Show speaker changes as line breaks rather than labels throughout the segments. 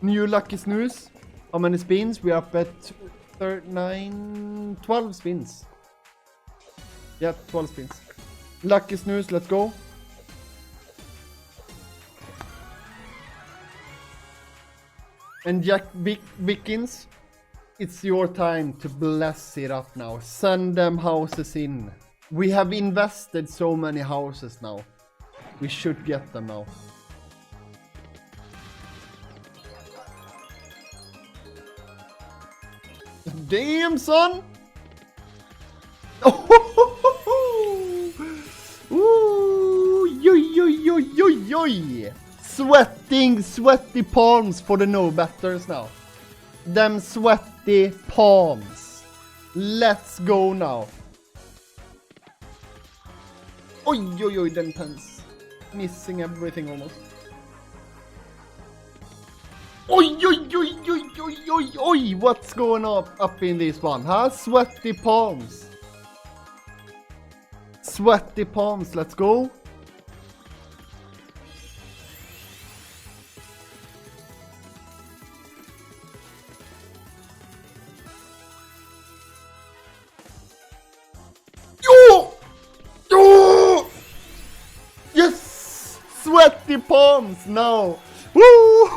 New lucky snooze. How many spins? We're up at 12 spins. Yeah, 12 spins. Lucky snooze, let's go. And Jack Wickens, it's your time to bless it up now. Send them houses in. We have invested so many houses now. We should get them now. Damn, son! Ooh, yo, yo, yo, yo, yo. Sweaty palms for the no-batters now. Them sweaty palms. Let's go now. Oj, oj, oj, den tense. Missing everything almost. Oj, oj, oj, oj, oj, oj, oj. What's going on up in this one, huh? Sweaty palms. Sweaty palms, let's go. Yes! Sweaty palms now. Woo!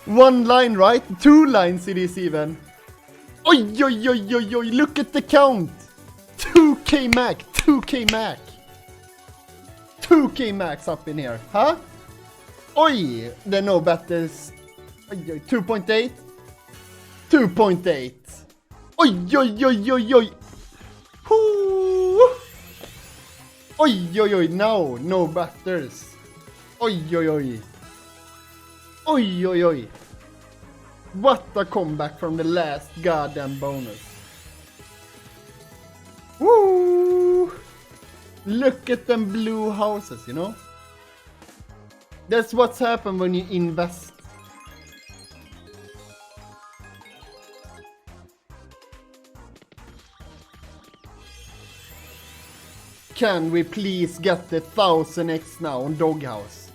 One line, right? 2 lines it is even. Oi, oi, oi, oi, oi. Look at the count. 2k max. 2k max. 2k max up in here. Huh? Oi, the no batters. 2.8. 2.8. Oi, oi, oi, oi, oi. Woo! Oi, oi, oi, now, no batters. Oi, oi, oi. Oi, oi, oi. What a comeback from the last goddamn bonus. Woo! Look at them blue houses, you know? That's what's happened when you invest. Can we please get the 1000x now on Doghouse?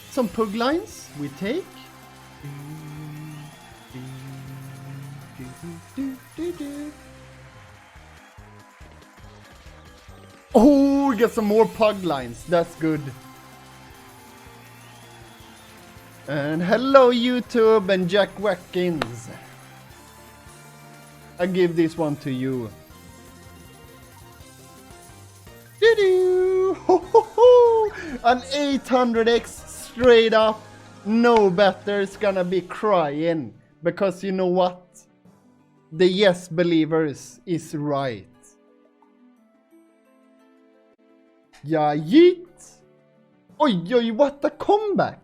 Some pug lines we take. Oh, we get some more pug lines. That's good. And hello YouTube and Jack Watkins. I give this one to you. Doo-doo! Ho, ho, ho! An 800x straight up. No better's gonna be crying. Because you know what? The yes believers is right. Yeah, yeet. Oi, oi, what a comeback.